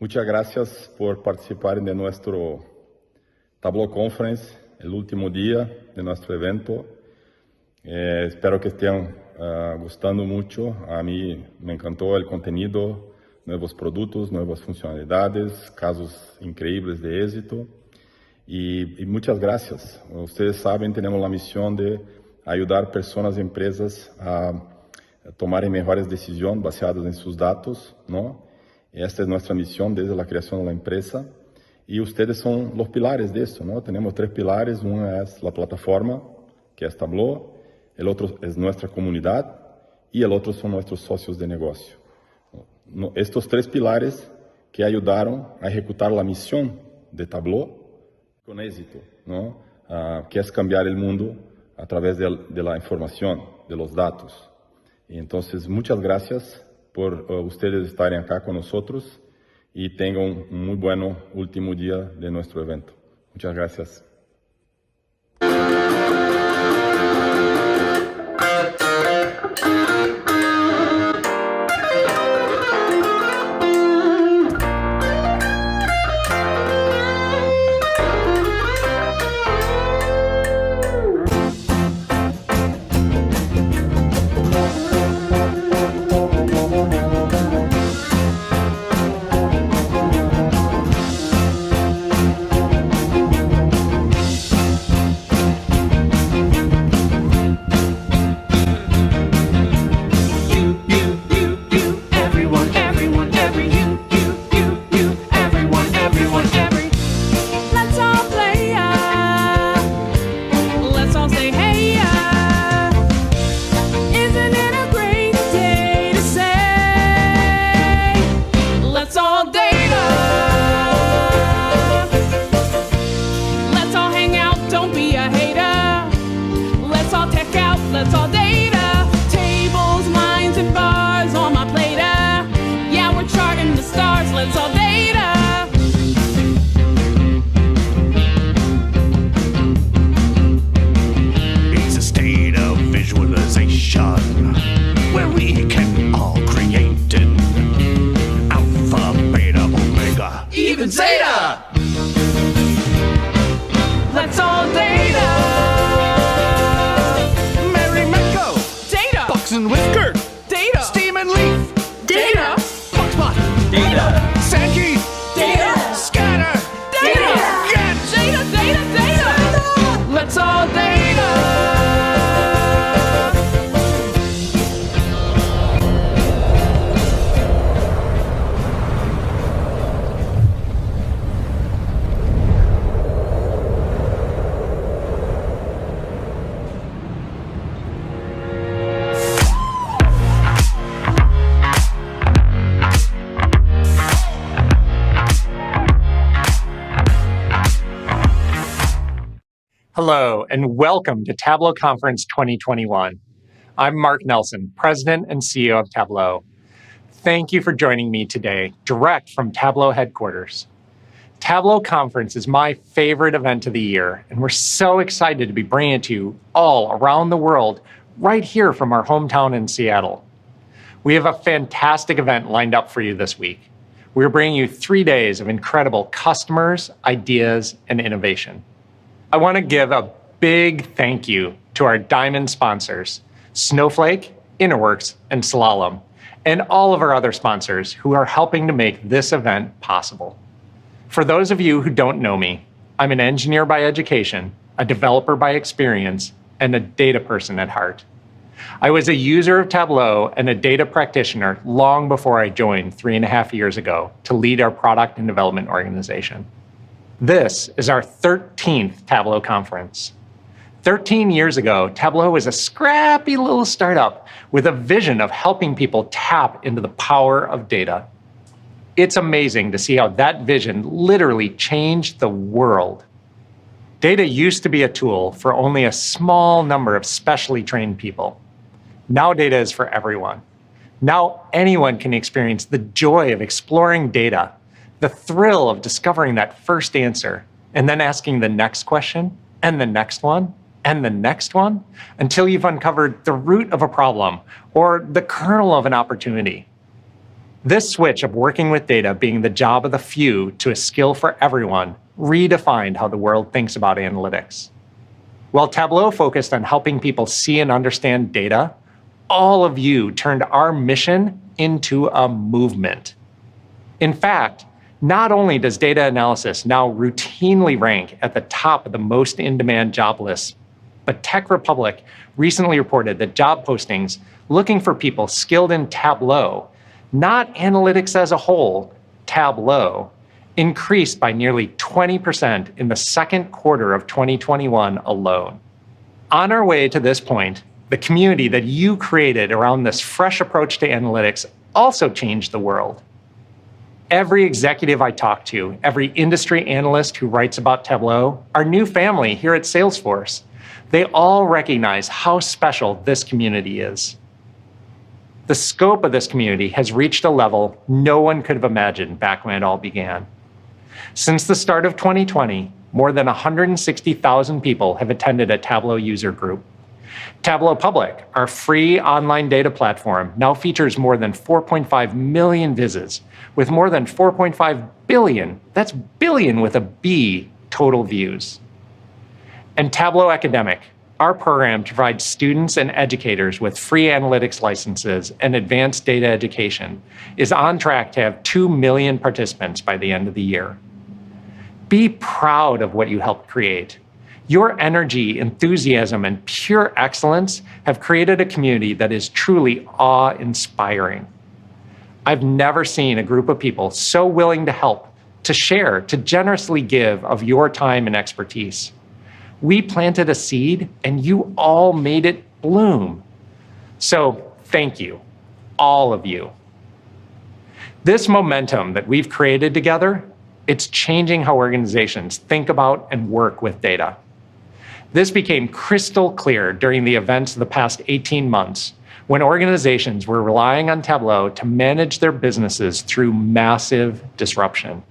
Muchas gracias por participar de nuestro Tableau Conference, el último día de nuestro evento. Espero que estén gustando mucho. A mí me encantó el contenido, nuevos productos, nuevas funcionalidades, casos increíbles de éxito. Y muchas gracias. Ustedes saben, tenemos la misión de ayudar personas y empresas a tomar mejores decisiones basadas en sus datos, ¿no? Esta es nuestra misión desde la creación de la empresa y ustedes son los pilares de esto, ¿no? Tenemos 3 pilares, uno es la plataforma, que es Tableau, el otro es nuestra comunidad y el otro son nuestros socios de negocio. Estos 3 pilares que ayudaron a ejecutar la misión de Tableau con éxito, ¿no? Que es cambiar el mundo a través de la información, de los datos. Y entonces, muchas gracias por ustedes estarem acá con nosotros y tengan un muy buen último día de nuestro evento. Muchas gracias. Let's all data, tables, lines, and bars on my plate. Yeah, we're charting the stars. Let's all data. It's a state of visualization where we can all create an alpha, beta, omega, Even zeta. Let's all data. and whisker, Data. steam and leaf, Data. hotspot, Data. sandkey, Data. scatter, Data. get, Data. Let's all data. Hello, and welcome to Tableau Conference 2021. I'm Mark Nelson, President and CEO of Tableau. Thank you for joining me today, direct from Tableau headquarters. Tableau Conference is my favorite event of the year, and we're so excited to be bringing it to you all around the world, right here from our hometown in Seattle. We have a fantastic event lined up for you this week. We're bringing you 3 days of incredible customers, ideas, and innovation. I want to give a big thank you to our diamond sponsors, Snowflake, Interworks, and Slalom, and all of our other sponsors who are helping to make this event possible. For those of you who don't know me, I'm an engineer by education, a developer by experience, and a data person at heart. I was a user of Tableau and a data practitioner long before I joined 3.5 years ago to lead our product and development organization. This is our 13th Tableau conference. 13 years ago, Tableau was a scrappy little startup with a vision of helping people tap into the power of data. It's amazing to see how that vision literally changed the world. Data used to be a tool for only a small number of specially trained people. Now data is for everyone. Now anyone can experience the joy of exploring data, the thrill of discovering that first answer, and then asking the next question, and the next one, and the next one, until you've uncovered the root of a problem or the kernel of an opportunity. This switch of working with data being the job of the few to a skill for everyone redefined how the world thinks about analytics. While Tableau focused on helping people see and understand data, all of you turned our mission into a movement. In fact, not only does data analysis now routinely rank at the top of the most in-demand job lists, but Tech Republic recently reported that job postings looking for people skilled in Tableau, not analytics as a whole, Tableau, increased by nearly 20% in the second quarter of 2021 alone. On our way to this point, the community that you created around this fresh approach to analytics also changed the world. Every executive I talk to, every industry analyst who writes about Tableau, our new family here at Salesforce, they all recognize how special this community is. The scope of this community has reached a level no one could have imagined back when it all began. Since the start of 2020, more than 160,000 people have attended a Tableau user group. Tableau Public, our free online data platform, now features more than 4.5 million visits, with more than 4.5 billion, that's billion with a B, total views. And Tableau Academic, our program to provide students and educators with free analytics licenses and advanced data education, is on track to have 2 million participants by the end of the year. Be proud of what you helped create. Your energy, enthusiasm, and pure excellence have created a community that is truly awe-inspiring. I've never seen a group of people so willing to help, to share, to generously give of your time and expertise. We planted a seed, and you all made it bloom. So thank you, all of you. This momentum that we've created together, it's changing how organizations think about and work with data. This became crystal clear during the events of the past 18 months, when organizations were relying on Tableau to manage their businesses through massive disruption.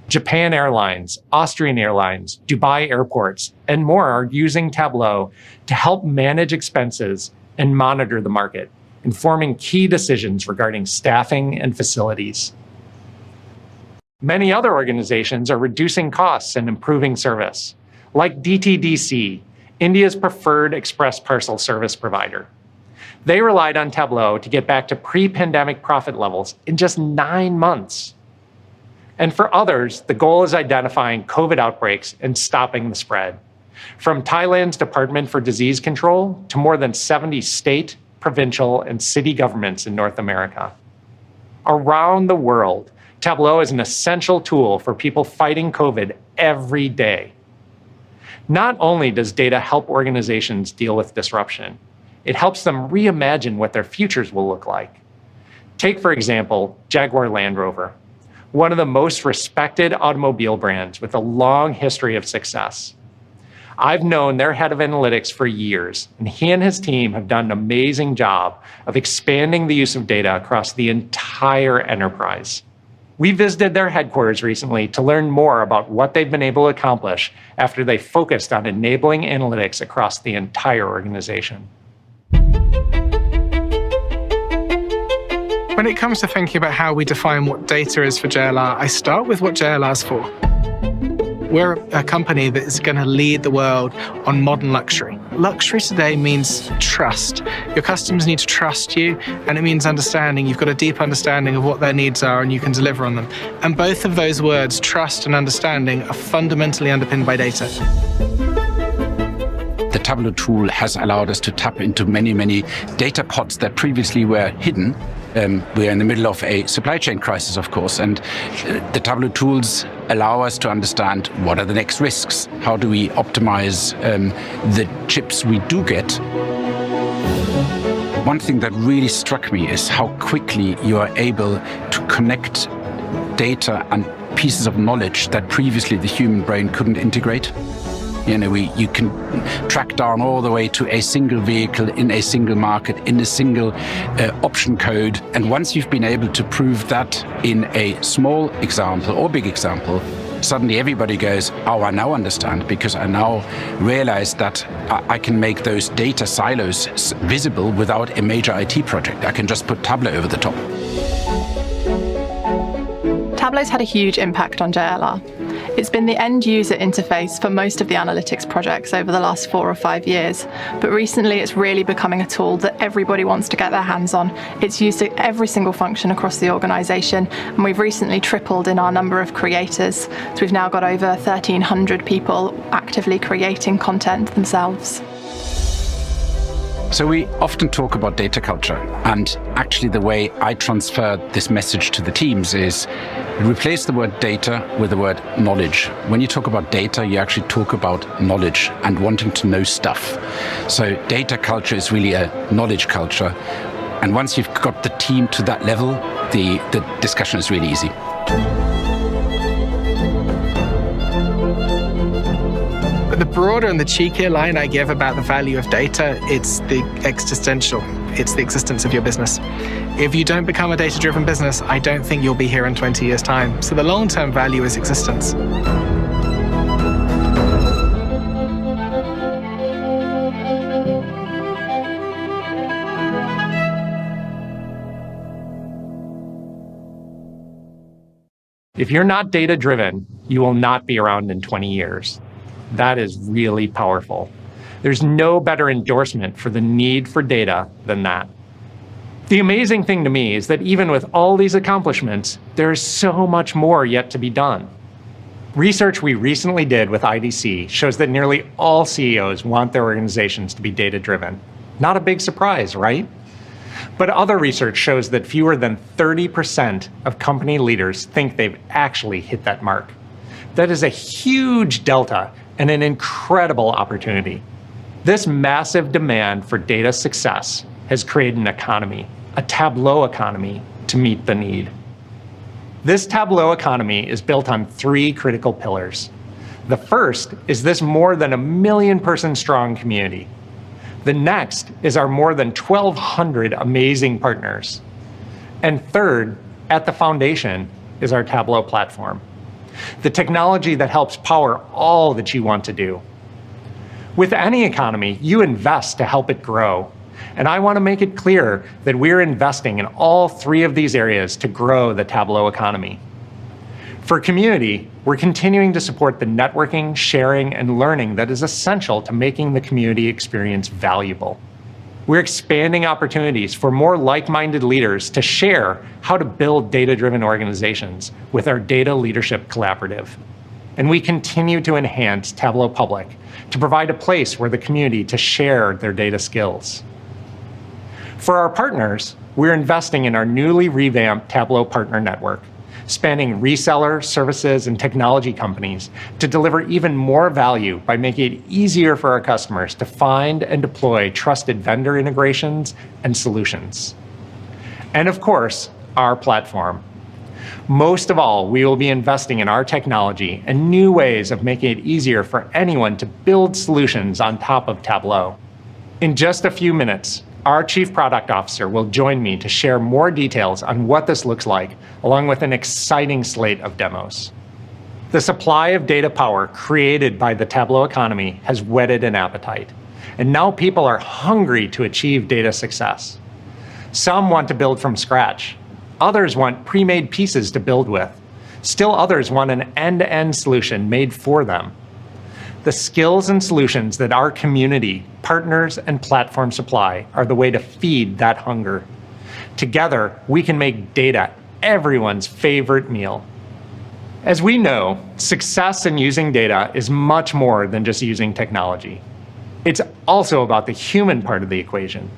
Japan Airlines, Austrian Airlines, Dubai airports, and more are using Tableau to help manage expenses and monitor the market, informing key decisions regarding staffing and facilities. Many other organizations are reducing costs and improving service, like DTDC, India's preferred express parcel service provider. They relied on Tableau to get back to pre-pandemic profit levels in just 9 months. And for others, the goal is identifying COVID outbreaks and stopping the spread. From Thailand's Department for Disease Control to more than 70 state, provincial, and city governments in North America. Around the world, Tableau is an essential tool for people fighting COVID every day. Not only does data help organizations deal with disruption, it helps them reimagine what their futures will look like. Take, for example, Jaguar Land Rover, one of the most respected automobile brands with a long history of success. I've known their head of analytics for years, and he and his team have done an amazing job of expanding the use of data across the entire enterprise. We visited their headquarters recently to learn more about what they've been able to accomplish after they focused on enabling analytics across the entire organization. When it comes to thinking about how we define what data is for JLR, I start with what JLR is for. We're a company that is going to lead the world on modern luxury. Luxury today means trust. Your customers need to trust you, and it means understanding. You've got a deep understanding of what their needs are, and you can deliver on them. And both of those words, trust and understanding, are fundamentally underpinned by data. The Tableau tool has allowed us to tap into many, many data pots that previously were hidden. We're in the middle of a supply chain crisis, of course, and the Tableau tools allow us to understand what are the next risks. How do we optimize the chips we do get? One thing that really struck me is how quickly you are able to connect data and pieces of knowledge that previously the human brain couldn't integrate. You can track down all the way to a single vehicle in a single market, in a single option code. And once you've been able to prove that in a small example or big example, suddenly everybody goes, oh, I now understand, because I now realize that I can make those data silos visible without a major IT project. I can just put Tableau over the top. Tableau's had a huge impact on JLR. It's been the end user interface for most of the analytics projects over the last 4 or 5 years, but recently it's really becoming a tool that everybody wants to get their hands on. It's used in every single function across the organisation, and we've recently tripled in our number of creators. So we've now got over 1,300 people actively creating content themselves. So we often talk about data culture, and actually the way I transfer this message to the teams is replace the word data with the word knowledge. When you talk about data, you actually talk about knowledge and wanting to know stuff. So data culture is really a knowledge culture. And once you've got the team to that level, the discussion is really easy. The broader and the cheekier line I give about the value of data, it's the existential. It's the existence of your business. If you don't become a data-driven business, I don't think you'll be here in 20 years' time. So the long-term value is existence. If you're not data-driven, you will not be around in 20 years. That is really powerful. There's no better endorsement for the need for data than that. The amazing thing to me is that even with all these accomplishments, there is so much more yet to be done. Research we recently did with IDC shows that nearly all CEOs want their organizations to be data-driven. Not a big surprise, right? But other research shows that fewer than 30% of company leaders think they've actually hit that mark. That is a huge delta and an incredible opportunity. This massive demand for data success has created an economy, a Tableau economy, to meet the need. This Tableau economy is built on 3 critical pillars. The first is this more than 1 million person strong community. The next is our more than 1,200 amazing partners. And third, at the foundation, is our Tableau platform, the technology that helps power all that you want to do. With any economy, you invest to help it grow. And I want to make it clear that we're investing in all 3 of these areas to grow the Tableau economy. For community, we're continuing to support the networking, sharing, and learning that is essential to making the community experience valuable. We're expanding opportunities for more like-minded leaders to share how to build data-driven organizations with our Data Leadership Collaborative. And we continue to enhance Tableau Public to provide a place where the community to share their data skills. For our partners, we're investing in our newly revamped Tableau Partner Network, spanning resellers, services, and technology companies to deliver even more value by making it easier for our customers to find and deploy trusted vendor integrations and solutions. And of course, our platform. Most of all, we will be investing in our technology and new ways of making it easier for anyone to build solutions on top of Tableau. In just a few minutes, our Chief Product Officer will join me to share more details on what this looks like, along with an exciting slate of demos. The supply of data power created by the Tableau economy has whetted an appetite, and now people are hungry to achieve data success. Some want to build from scratch. Others want pre-made pieces to build with. Still others want an end-to-end solution made for them. The skills and solutions that our community, partners, and platform supply are the way to feed that hunger. Together, we can make data everyone's favorite meal. As we know, success in using data is much more than just using technology. It's also about the human part of the equation.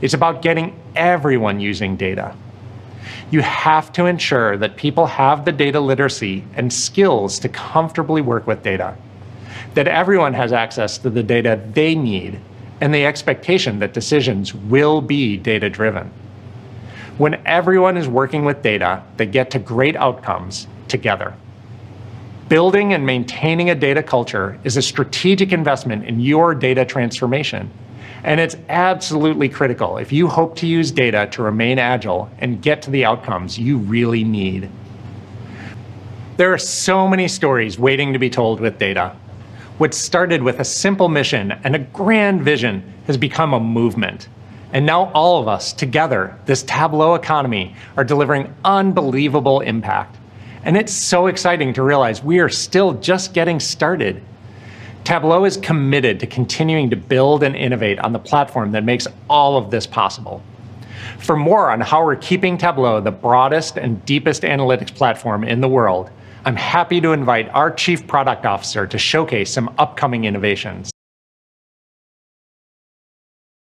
It's about getting everyone using data. You have to ensure that people have the data literacy and skills to comfortably work with data, that everyone has access to the data they need, and the expectation that decisions will be data-driven. When everyone is working with data, they get to great outcomes together. Building and maintaining a data culture is a strategic investment in your data transformation, and it's absolutely critical if you hope to use data to remain agile and get to the outcomes you really need. There are so many stories waiting to be told with data. What started with a simple mission and a grand vision has become a movement. And now all of us together, this Tableau economy, are delivering unbelievable impact. And it's so exciting to realize we are still just getting started. Tableau is committed to continuing to build and innovate on the platform that makes all of this possible. For more on how we're keeping Tableau the broadest and deepest analytics platform in the world, I'm happy to invite our Chief Product Officer to showcase some upcoming innovations.